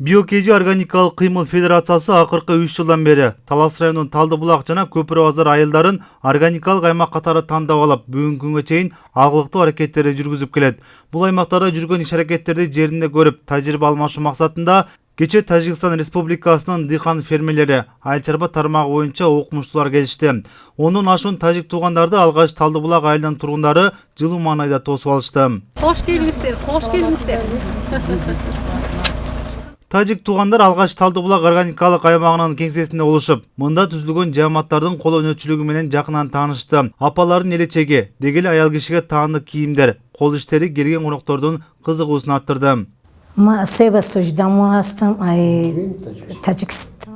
Биокежи органикалык кыймыл федерациясы акыркы 3 жылдан бери Талас районунун Талдыбулак жана Көпүрө базар айылдарын органикалык аймак катары тандап алып, бүгүнкү күнгө чейин агылыктуу аракеттерди жүргүзүп келет. Бул аймактарда жүргөн иш-аракеттерди жеринде көрүп, тажрыйба алмашуу максатында кече Тажикстан Республикасынын дыйкан фермерлери айыл чарба тармагы боюнча окумуштуулар келишти. 10дон ашуун тажик туугандарды алгач Талдыбулак айылынын тургундары жылуу маанайда тосуп алышты. Кош келиңиздер, кош келиңиздер. Тажик туугандар алгач Талдыбулак органикалык аймагынын кеңсесинде болушуп, мында түзүлгөн жааматтардын кол өнөрчүлүгү менен жакындан таанышты. Апалардын элечеги, дегеле аял кишиге таандык кийимдер, кол иштери келген коноктордун кызыгуусун арттырды.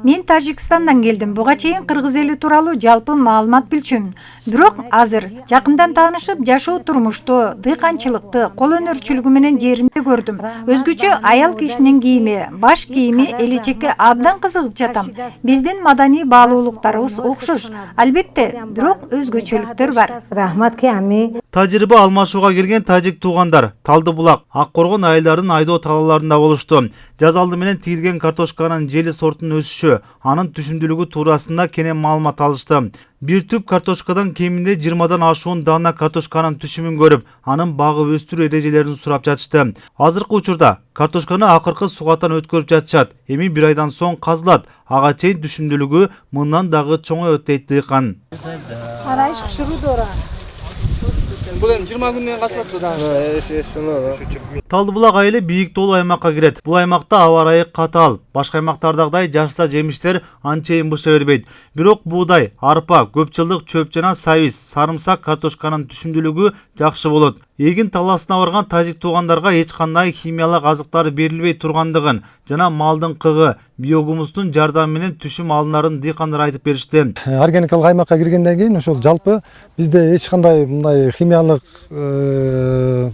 Мен Тажикстандан келдим. Буга чейин кыргыз эли тууралуу жалпы маалымат билчүмүн. Бирок азыр жакындан таанышып, жашоо турмушту, дыйканчылыкты, кол өнөрчүлүгү менен жеримде көрдүм. Өзгөчө аял кишинин кийими, баш кийими элечекке абдан кызыгып жатам. Биздин маданий баалуулуктарыбыз окшош. Албетте, бирок өзгөчөлүктөр бар. Тажрыйба алмашууга келген тажик туугандар Талдыбулак, Аккоргон айылдарынын айдоо талааларында болушту. Жаз алды менен тигилген картошканын жели сортунун өсүшү, анын түшүмдүүлүгү туурасында кенен маалымат алышты. Бир түп картошкадан кеминде 20дан ашуун даана картошканын түшүмүн көрүп, анын багып өстүрүү эрежелерин сурап жатышты. Азыркы учурда картошканы акыркы сугаттан өткөрүп жатышат. Эми 1 айдан соң казылат. Ага чейин түшүмдүүлүгү мындан дагы чоңоет дейт дыйкан. Бул эми 20 күндөн касылат да. Талдыбулак айылы бийик тоолуу аймакка кирет. Бул аймакта аба ырайы катаал. Башка аймактардагыдай жашса жемиштер анчейин быша бербейт. Бирок буудай, арпа, көп жылдык чөп жана сабиз, сарымсак, картошканын түшүмдүүлүгү жакшы болот. Эгин таласына барган тажик туугандарга эч кандай химиялык азыктар берилбей тургандыгын жана малдын кыгы, биогумустун жардамы менен түшүм алынарын дыйкандар айтып беришти. Органикалык аймакка киргенден кийин ошол жалпы бизде эч кандай мындай химиялык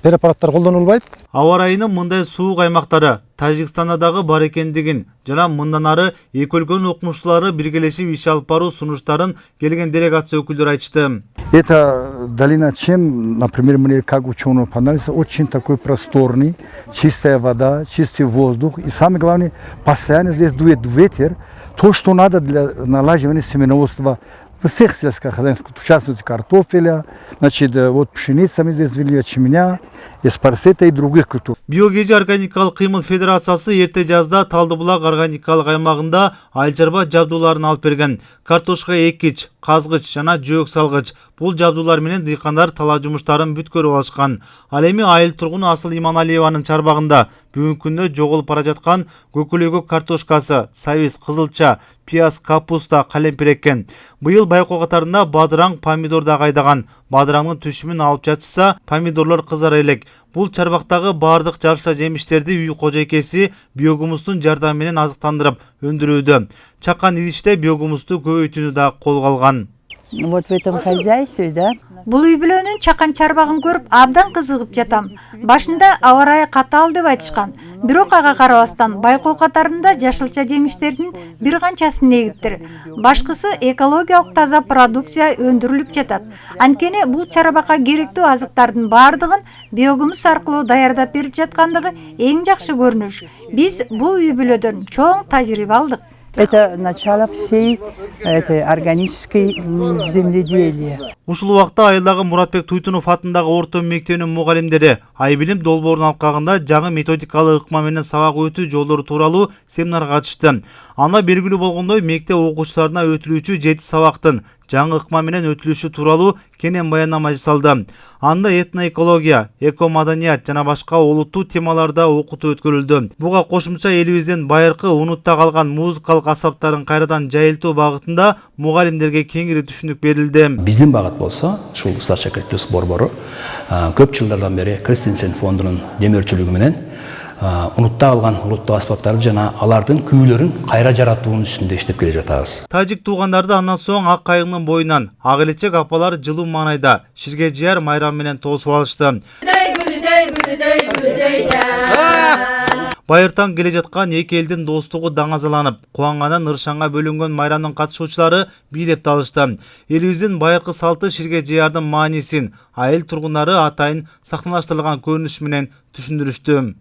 препараттар колдонулбайт. Аба ырайынын мындай суук аймактары Тажикстанда дагы бар экендигин жана мындан ары эки өлкөнүн окумуштуулары биргелешип иш алып баруу сунуштарын келген делегация өкүлдөрү айтышты. Эта долина чем, например, мне как ученым понравился, очень такой просторный, чистая вода, чистый воздух. И самое главное, постоянно здесь дует ветер. То, что надо для налаживания семеноводства всех сельских хозяйств, в частности картофеля, значит, вот пшеница мы здесь вели, ячменя, эспарсета и других культур. Биокежи органикалык кыймыл федерациясы эрте жазда Талдыбулак органикалык аймагында айыл чарба жабдууларын алып берген. Картошка эккич, казгыч жана жөөк салгыч. Бул жабдуулар менен дыйкандар талаа жумуштарын бүткөрүп алышкан. Ал эми айыл тургуну Асыл Иманалиеванын чарбагында бүгүнкү күндө жоголуп бара жаткан көкөлөгөк картошкасы, сабиз, кызылча, пияз, капуста, калемпир эккен. Быйыл байкоо катарында бадыраң, помидор да кайдаган. Бадыраңдын түшүмүн алып жатышса, помидорлор кызара элек. Бул чарбактагы бардык жарыша жемиштерди үй кожойкеси биогумустун жардамы менен азыктандырып өндүрүүдө. Чакан идиште биогумусту көбөйтүүнү да колго алган. Вот в этом хозяйстве, да? Бул үй бүлөнүн чакан чарбагын көрүп абдан кызыгып жатам. Башында аба ырайы катаал деп айтышкан. Бирок ага карабастан байкоо катарында жашылча жемиштердин бир канчасын эгиптир. Башкысы экологиялык таза продукция өндүрүлүп жатат. Анткени бул чарбакка керектүү азыктардын баардыгын биогумус аркылуу даярдап берип жаткандыгы эң жакшы көрүнүш. Биз бул үй бүлөдөн чоң тажрыйба алдык. Это начало всей этой органической земледелия. Ушул убакта айылдагы Муратбек Туйтунов атындагы орто мектебинин мугалимдери Айбилим долбоорунун алкагында жаңы методикалык ыкма менен сабак өтүү жолдору тууралуу семинарга катышты. Анда белгилүү болгондой, мектеп окуучуларына өтүлүүчү 7 сабактын жаңы ыкма менен өтүлүшү тууралуу кенен баяндама жасалды. Анда этноэкология, эко-маданият жана башка олуттуу темаларда окутуу өткөрүлдү. Буга кошумча элибиздин байыркы унутта калган музыкалык аспаптарын кайрадан жайылтуу багытында мугалимдерге кеңири түшүнүк берилди. Биздин багыт болсо, ушул старший коллектив борбору көп жылдардан бери Кристенсен фондунун демөөрчүлүгү менен унутта калган улуттук аспаптарды жана алардын күүлөрүн кайра жаратуунун үстүндө иштеп келе жатабыз. Тажик туугандарды андан соң ак кайыгынын боюнан ак элечек апалар жылуу маанайда ширге жыяр майрам менен тосуп алышты. Байыртан келе жаткан эки элдин достугу даңазаланып, кубангандан ыршанга бөлүнгөн майрамдын катышуучулары бийлеп талышты. Элибиздин байыркы салты ширге жыярдын маанисин айыл тургундары атайын сактанаштырылган көрүнүш менен түшүндүрүштү.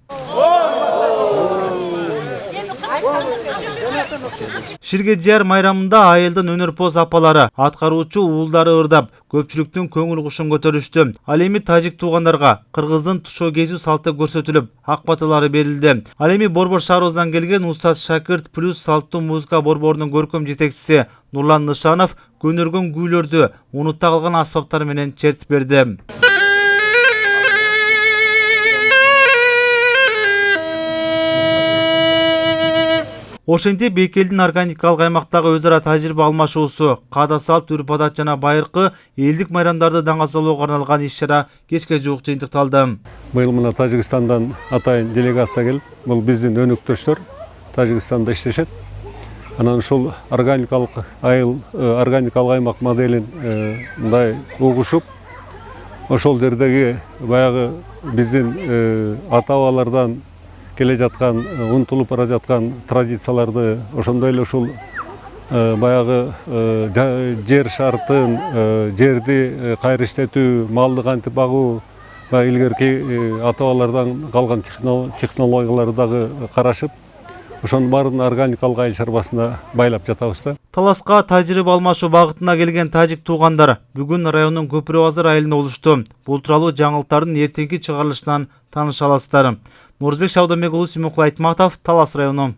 Ширге жаар майрамында айылдын өнөрпоз апалары, аткаруучу уулдары ырдап, көпчүлүктүн көңүл кушун көтөрүштү. Ал эми тажик туугандарга кыргыздын тушоо кезүү салты көрсөтүлүп, ак баталары берилди. Ал эми Борбор шаарыбыздан келген Устаз Шакырт плюс салттуу музыка борборунун көркөм жетекчиси Нурлан Нышанов көнөргөн күүлөрдү унутта калган аспаптар менен чертип берди. Ошентип эки элдин органикалык аймактагы өз ара тажрыйба алмашуусу, каада салт, үрп адат жана байыркы элдик майрамдарды даңазалоого арналган иш-чара кечке жуук жыйынтыкталды. Быйыл мына Тажикстандан атайын делегация келип, бул биздин өнөктөштөр Тажикстанда иштешет. Анан ушул органикалык аймак моделин мындай угушуп, ошол жердеги баягы биздин ата-бабалардан келе жаткан, унутулуп бара жаткан традицияларды, ошондой эле ушул баягы жер шартын, жерди кайра иштетүү, малды кантип багуу, баягы илгерки ата-бабалардан калган технологияларды дагы карашып, ошонун баарын органикалык айыл чарбасына байлап жатабыз да. Таласка тажрыйба алмашуу багытына келген тажик туугандар бүгүн райондун Көпүрө Базар айылында болушту. Бул тууралуу жаңылыктардын эртеңки чыгарылышынан тааныша аласыздар. Нурузбек Шабдамбек уулу, Сүймөкул Айтматов, Талас району.